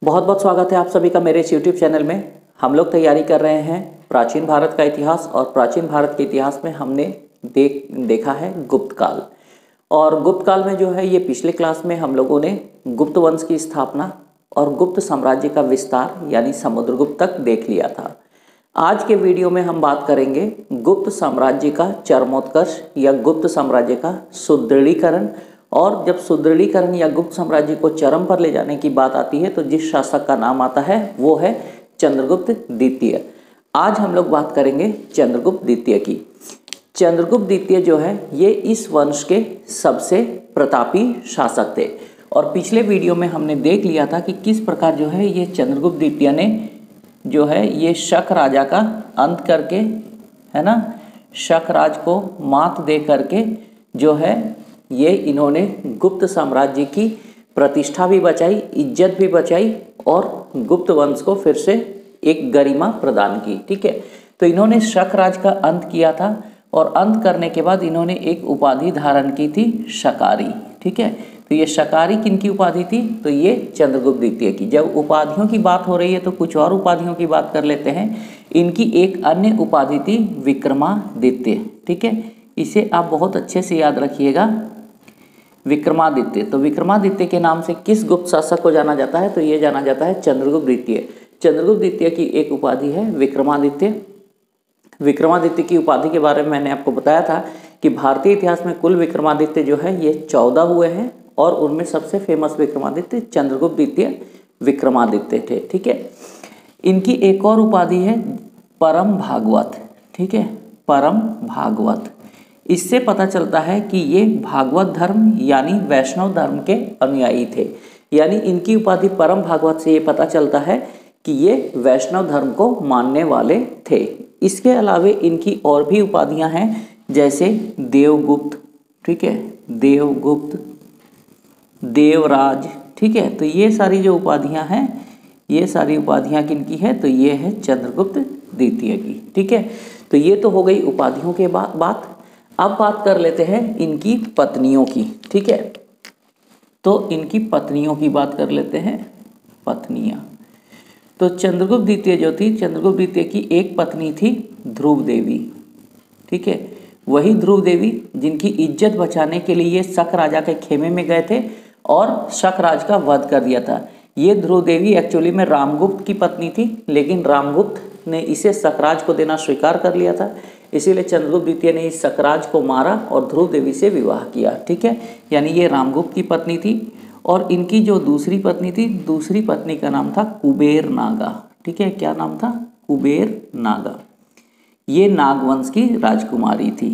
बहुत बहुत स्वागत है आप सभी का मेरे इस यूट्यूब चैनल में। हम लोग तैयारी कर रहे हैं प्राचीन भारत का इतिहास, और प्राचीन भारत के इतिहास में हमने देखा है गुप्त काल। और गुप्त काल में जो है ये पिछले क्लास में हम लोगों ने गुप्त वंश की स्थापना और गुप्त साम्राज्य का विस्तार यानी समुद्रगुप्त तक देख लिया था। आज के वीडियो में हम बात करेंगे गुप्त साम्राज्य का चरमोत्कर्ष या गुप्त साम्राज्य का सुदृढ़ीकरण। और जब सुदृढ़ीकरण या गुप्त साम्राज्य को चरम पर ले जाने की बात आती है तो जिस शासक का नाम आता है वो है चंद्रगुप्त द्वितीय। आज हम लोग बात करेंगे चंद्रगुप्त द्वितीय की। चंद्रगुप्त द्वितीय जो है ये इस वंश के सबसे प्रतापी शासक थे। और पिछले वीडियो में हमने देख लिया था कि किस प्रकार जो है ये चंद्रगुप्त द्वितीय ने जो है ये शक राजा का अंत करके, है ना, शक राज को मात दे करके जो है ये इन्होंने गुप्त साम्राज्य की प्रतिष्ठा भी बचाई, इज्जत भी बचाई और गुप्त वंश को फिर से एक गरिमा प्रदान की। ठीक है, तो इन्होंने शक राज का अंत किया था और अंत करने के बाद इन्होंने एक उपाधि धारण की थी, शकारी। ठीक है, तो ये शकारी किनकी उपाधि थी? तो ये चंद्रगुप्त द्वितीय की। जब उपाधियों की बात हो रही है तो कुछ और उपाधियों की बात कर लेते हैं। इनकी एक अन्य उपाधि थी विक्रमादित्य। ठीक है, इसे आप बहुत अच्छे से याद रखिएगा, विक्रमादित्य। तो विक्रमादित्य के नाम से किस गुप्त शासक को जाना जाता है? तो ये जाना जाता है चंद्रगुप्त द्वितीय। चंद्रगुप्त द्वितीय की एक उपाधि है विक्रमादित्य। विक्रमादित्य की उपाधि के बारे में मैंने आपको बताया था कि भारतीय इतिहास में कुल विक्रमादित्य जो है ये 14 हुए हैं और उनमें सबसे फेमस विक्रमादित्य चंद्रगुप्त द्वितीय विक्रमादित्य थे। ठीक है, इनकी एक और उपाधि है परम भागवत। ठीक है, परम भागवत। इससे पता चलता है कि ये भागवत धर्म यानी वैष्णव धर्म के अनुयायी थे। यानी इनकी उपाधि परम भागवत से ये पता चलता है कि ये वैष्णव धर्म को मानने वाले थे। इसके अलावे इनकी और भी उपाधियां हैं, जैसे देवगुप्त। ठीक है, देवगुप्त, देवराज। ठीक है, तो ये सारी जो उपाधियां हैं, ये सारी उपाधियां किनकी है? तो ये है चंद्रगुप्त द्वितीय की। ठीक है, तो ये तो हो गई उपाधियों के बात। अब बात कर लेते हैं इनकी पत्नियों की। ठीक है, तो इनकी पत्नियों की बात कर लेते हैं। पत्नियां, तो चंद्रगुप्त द्वितीय जो थी, चंद्रगुप्त द्वितीय की एक पत्नी थी ध्रुव देवी। ठीक है, वही ध्रुव देवी जिनकी इज्जत बचाने के लिए ये शक राजा के खेमे में गए थे और शक राज का वध कर दिया था। ये ध्रुव देवी एक्चुअली में रामगुप्त की पत्नी थी, लेकिन रामगुप्त ने इसे शकराज को देना स्वीकार कर लिया था। इसीलिए चंद्रगुप्त द्वितीय ने इस शकराज को मारा और ध्रुव देवी से विवाह किया। ठीक है, यानी ये रामगुप्त की पत्नी थी। और इनकी जो दूसरी पत्नी थी, दूसरी पत्नी का नाम था कुबेर नागा। ठीक है, क्या नाम था? कुबेर नागा। ये नागवंश की राजकुमारी थी।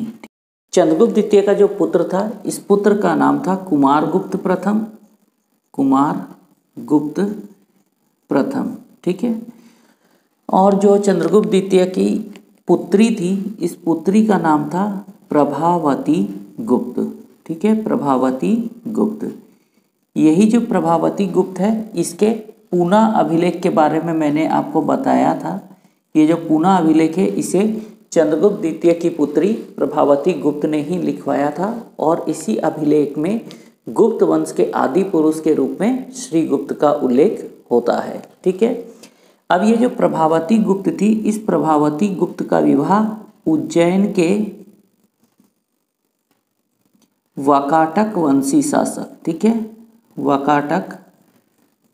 चंद्रगुप्त द्वितीय का जो पुत्र था, इस पुत्र का नाम था कुमारगुप्त प्रथम। कुमारगुप्त प्रथम। ठीक है, और जो चंद्रगुप्त द्वितीय की पुत्री थी, इस पुत्री का नाम था प्रभावती गुप्त। ठीक है, प्रभावती गुप्त। यही जो प्रभावती गुप्त है, इसके पूना अभिलेख के बारे में मैंने आपको बताया था। ये जो पूना अभिलेख है, इसे चंद्रगुप्त द्वितीय की पुत्री प्रभावती गुप्त ने ही लिखवाया था और इसी अभिलेख में गुप्त वंश के आदि पुरुष के रूप में श्रीगुप्त का उल्लेख होता है। ठीक है, अब ये जो प्रभावती गुप्त थी, इस प्रभावती गुप्त का विवाह उज्जैन के वाकाटक वंशी शासक, ठीक है, वाकाटक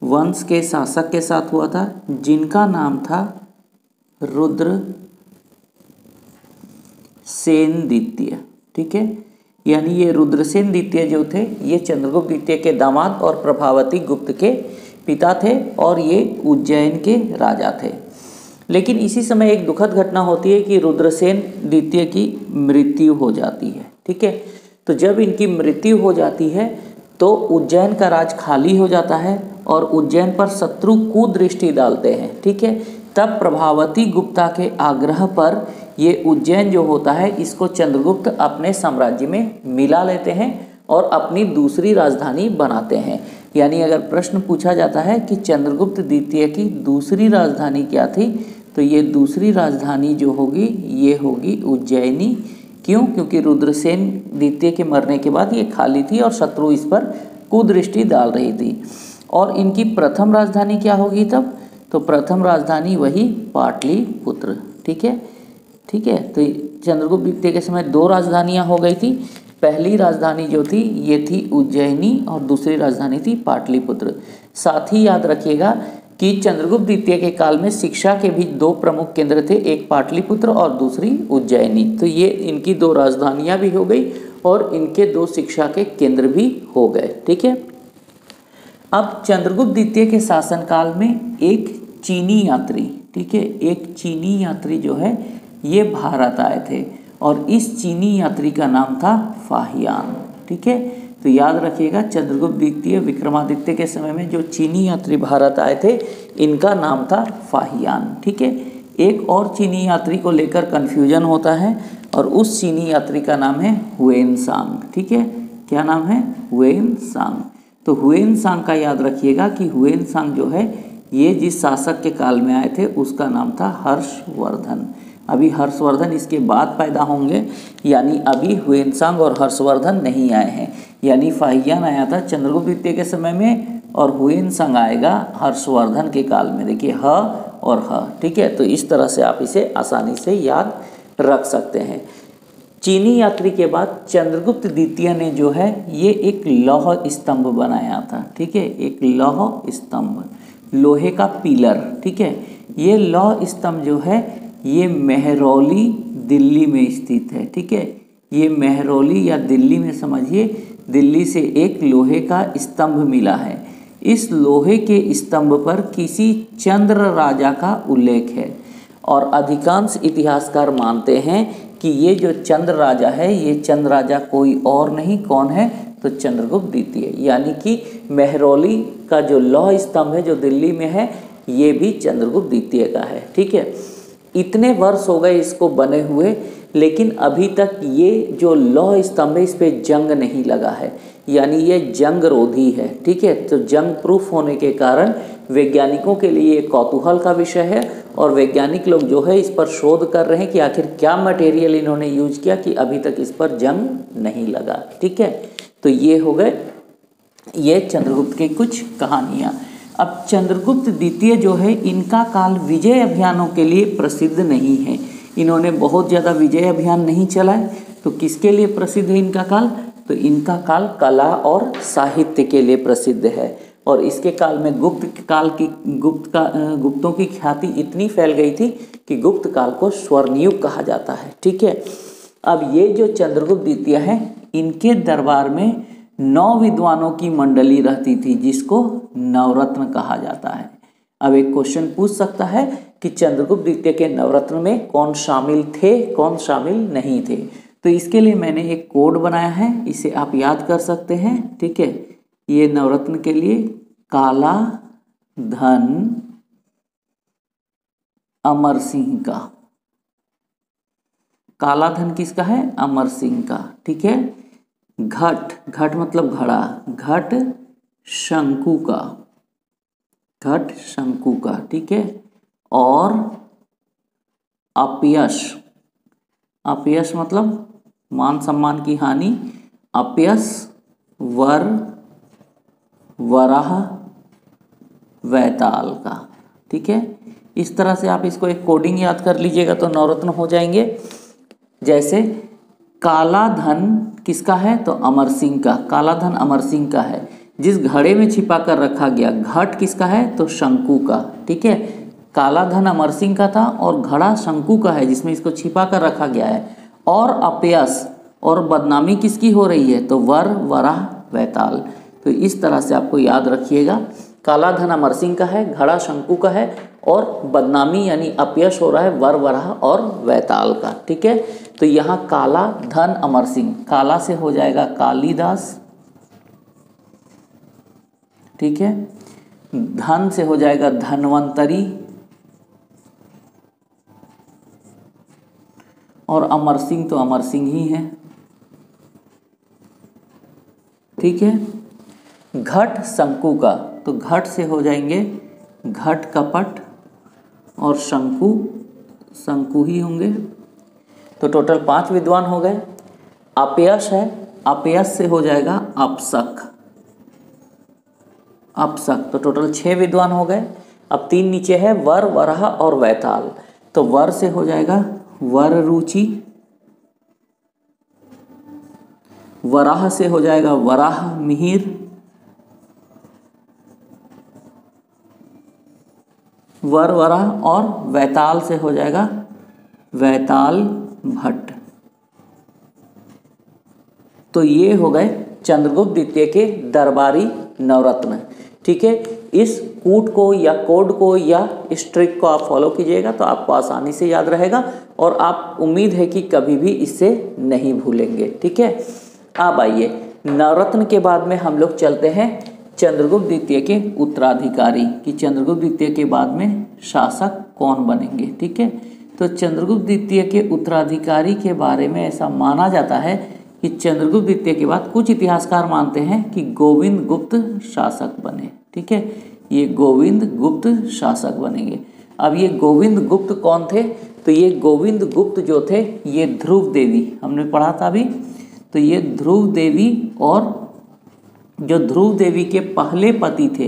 वंश के शासक के साथ हुआ था, जिनका नाम था रुद्रसेन द्वितीय। ठीक है, यानी ये रुद्रसेन द्वितीय जो थे, ये चंद्रगुप्त द्वितीय के दामाद और प्रभावती गुप्त के पिता थे और ये उज्जैन के राजा थे। लेकिन इसी समय एक दुखद घटना होती है कि रुद्रसेन द्वितीय की मृत्यु हो जाती है। ठीक है, तो जब इनकी मृत्यु हो जाती है तो उज्जैन का राज खाली हो जाता है और उज्जैन पर शत्रु कुदृष्टि डालते हैं। ठीक है, तब प्रभावती गुप्ता के आग्रह पर ये उज्जैन जो होता है, इसको चंद्रगुप्त अपने साम्राज्य में मिला लेते हैं और अपनी दूसरी राजधानी बनाते हैं। यानी अगर प्रश्न पूछा जाता है कि चंद्रगुप्त द्वितीय की दूसरी राजधानी क्या थी, तो ये दूसरी राजधानी जो होगी ये होगी उज्जैनी। क्यों? क्योंकि रुद्रसेन द्वितीय के मरने के बाद ये खाली थी और शत्रु इस पर कुदृष्टि डाल रही थी। और इनकी प्रथम राजधानी क्या होगी तब? तो प्रथम राजधानी वही पाटलिपुत्र। ठीक है, ठीक है। तो चंद्रगुप्त द्वितीय के समय दो राजधानियां हो गई थी। पहली राजधानी जो थी ये थी उज्जैनी और दूसरी राजधानी थी पाटलिपुत्र। साथ ही याद रखिएगा कि चंद्रगुप्त द्वितीय के काल में शिक्षा के भी दो प्रमुख केंद्र थे, एक पाटलिपुत्र और दूसरी उज्जैनी। तो ये इनकी दो राजधानियां भी हो गई और इनके दो शिक्षा के केंद्र भी हो गए। ठीक है। अब चंद्रगुप्त द्वितीय के शासनकाल में एक चीनी यात्री, ठीक है, एक चीनी यात्री जो है ये भारत आए थे और इस चीनी यात्री का नाम था फाहियान। ठीक है, तो याद रखिएगा चंद्रगुप्त द्वितीय विक्रमादित्य के समय में जो चीनी यात्री भारत आए थे इनका नाम था फाहियान। ठीक है, एक और चीनी यात्री को लेकर कन्फ्यूजन होता है और उस चीनी यात्री का नाम है हुएनसांग। ठीक है, क्या नाम है? हुएनसांग। तो हुएनसांग का याद रखिएगा कि हुएनसांग जो है ये जिस शासक के काल में आए थे उसका नाम था हर्षवर्धन। अभी हर्षवर्धन इसके बाद पैदा होंगे, यानी अभी हुएनसांग और हर्षवर्धन नहीं आए हैं। यानी फाहियान आया था चंद्रगुप्त द्वितीय के समय में और हुएनसांग आएगा हर्षवर्धन के काल में। देखिए ह और ह। ठीक है, तो इस तरह से आप इसे आसानी से याद रख सकते हैं। चीनी यात्री के बाद चंद्रगुप्त द्वितीय ने जो है ये एक लौह स्तंभ बनाया था। ठीक है, एक लौह स्तंभ, लोहे का पिलर। ठीक है, ये लौह स्तंभ जो है ये मेहरौली दिल्ली में स्थित है। ठीक है, ये मेहरौली या दिल्ली में समझिए, दिल्ली से एक लोहे का स्तंभ मिला है। इस लोहे के स्तंभ पर किसी चंद्र राजा का उल्लेख है और अधिकांश इतिहासकार मानते हैं कि ये जो चंद्र राजा है ये चंद्र राजा कोई और नहीं, कौन है? तो चंद्रगुप्त द्वितीय। यानी कि मेहरौली का जो लौह स्तंभ है जो दिल्ली में है ये भी चंद्रगुप्त द्वितीय का है। ठीक है, इतने वर्ष हो गए इसको बने हुए, लेकिन अभी तक ये जो लौह स्तंभ है इस पर जंग नहीं लगा है, यानी ये जंग रोधी है। ठीक है, तो जंग प्रूफ होने के कारण वैज्ञानिकों के लिए कौतूहल का विषय है और वैज्ञानिक लोग जो है इस पर शोध कर रहे हैं कि आखिर क्या मटेरियल इन्होंने यूज किया कि अभी तक इस पर जंग नहीं लगा। ठीक है, तो ये हो गए ये चंद्रगुप्त की कुछ कहानियाँ। अब चंद्रगुप्त द्वितीय जो है इनका काल विजय अभियानों के लिए प्रसिद्ध नहीं है। इन्होंने बहुत ज़्यादा विजय अभियान नहीं चलाए। तो किसके लिए प्रसिद्ध है इनका काल? तो इनका काल कला और साहित्य के लिए प्रसिद्ध है और इसके काल में गुप्तों की ख्याति इतनी फैल गई थी कि गुप्त काल को स्वर्णयुग कहा जाता है। ठीक है, अब ये जो चंद्रगुप्त द्वितीय है इनके दरबार में 9 विद्वानों की मंडली रहती थी जिसको नवरत्न कहा जाता है। अब एक क्वेश्चन पूछ सकता है कि चंद्रगुप्त द्वितीय के नवरत्न में कौन शामिल थे, कौन शामिल नहीं थे। तो इसके लिए मैंने एक कोड बनाया है, इसे आप याद कर सकते हैं। ठीक है, ये नवरत्न के लिए काला धन अमर सिंह का, काला धन किसका है? अमर सिंह का। ठीक है, घट, घट मतलब घड़ा, घट शंकु का, घट शंकु का। ठीक है, और अपयश, अपयश मतलब मान सम्मान की हानि, अपयश वराह वैताल का। ठीक है, इस तरह से आप इसको एक कोडिंग याद कर लीजिएगा तो नवरत्न हो जाएंगे। जैसे काला धन किसका है? तो अमर सिंह का, काला धन अमर सिंह का है। जिस घड़े में छिपा कर रखा गया, घट किसका है? तो शंकु का। ठीक है, काला धन अमर सिंह का था और घड़ा शंकु का है जिसमें इसको छिपा कर रखा गया है। और अपयश और बदनामी किसकी हो रही है? तो वराह वैताल। तो इस तरह से आपको याद रखिएगा, काला धन अमर सिंह का है, घड़ा शंकु का है और बदनामी यानी अपयश हो रहा है वराह और वैताल का। ठीक है, तो यहाँ काला धन अमर सिंह, काला से हो जाएगा कालिदास। ठीक है, धन से हो जाएगा धन्वंतरी और अमर सिंह तो अमर सिंह ही है। ठीक है, घट शंकु का, तो घट से हो जाएंगे घट कपट और शंकु शंकु ही होंगे। तो टोटल 5 विद्वान हो गए। अपयश है, अपयश से हो जाएगा अपशक। अप्सक। तो टोटल 6 विद्वान हो गए। अब 3 नीचे है, वर, वराह और वैताल। तो वर से हो जाएगा वर रुचि, वराह से हो जाएगा वराह मिहिर, वर वराह, और वैताल से हो जाएगा वैताल भट्ट। तो ये हो गए चंद्रगुप्त द्वितीय के दरबारी नवरत्न। ठीक है, इस कूट को या कोड को या इस ट्रिक को आप फॉलो कीजिएगा तो आपको आसानी से याद रहेगा और आप उम्मीद है कि कभी भी इसे नहीं भूलेंगे। ठीक है, अब आइए नवरत्न के बाद में हम लोग चलते हैं चंद्रगुप्त द्वितीय के उत्तराधिकारी कि चंद्रगुप्त द्वितीय के बाद में शासक कौन बनेंगे। ठीक है, तो चंद्रगुप्त द्वितीय के उत्तराधिकारी के बारे में ऐसा माना जाता है कि चंद्रगुप्त द्वितीय के बाद कुछ इतिहासकार मानते हैं कि गोविंद गुप्त शासक बने। ठीक है, ये गोविंद गुप्त शासक बनेंगे। अब ये गोविंद गुप्त कौन थे? तो ये गोविंद गुप्त जो थे ये ध्रुव देवी, हमने पढ़ा था अभी, तो ये ध्रुव देवी और जो ध्रुव देवी के पहले पति थे,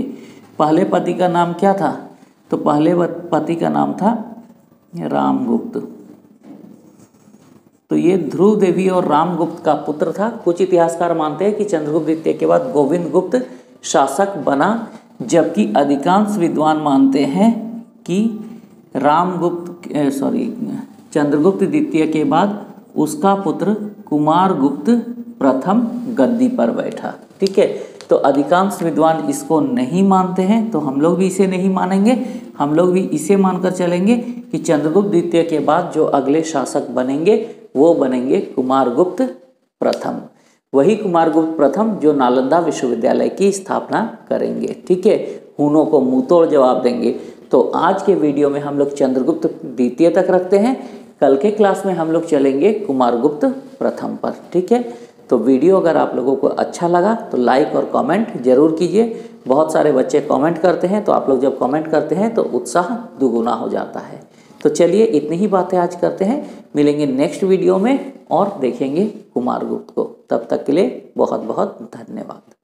पहले पति का नाम क्या था? तो पहले पति का नाम था रामगुप्त। तो ये ध्रुव देवी और रामगुप्त का पुत्र था। कुछ इतिहासकार मानते हैं कि चंद्रगुप्त द्वितीय के बाद गोविंद गुप्त शासक बना, जबकि अधिकांश विद्वान मानते हैं कि चंद्रगुप्त द्वितीय के बाद उसका पुत्र कुमारगुप्त प्रथम गद्दी पर बैठा। ठीक है, तो अधिकांश विद्वान इसको नहीं मानते हैं, तो हम लोग भी इसे नहीं मानेंगे। हम लोग भी इसे मानकर चलेंगे कि चंद्रगुप्त द्वितीय के बाद जो अगले शासक बनेंगे वो बनेंगे कुमारगुप्त प्रथम। वही कुमारगुप्त प्रथम जो नालंदा विश्वविद्यालय की स्थापना करेंगे। ठीक है, हुनों को मुंहतोड़ जवाब देंगे। तो आज के वीडियो में हम लोग चंद्रगुप्त द्वितीय तक रखते हैं। कल के क्लास में हम लोग चलेंगे कुमारगुप्त प्रथम पर। ठीक है, तो वीडियो अगर आप लोगों को अच्छा लगा तो लाइक और कमेंट जरूर कीजिए। बहुत सारे बच्चे कमेंट करते हैं, तो आप लोग जब कमेंट करते हैं तो उत्साह दुगुना हो जाता है। तो चलिए इतनी ही बातें आज करते हैं, मिलेंगे नेक्स्ट वीडियो में और देखेंगे कुमारगुप्त को। तब तक के लिए बहुत बहुत धन्यवाद।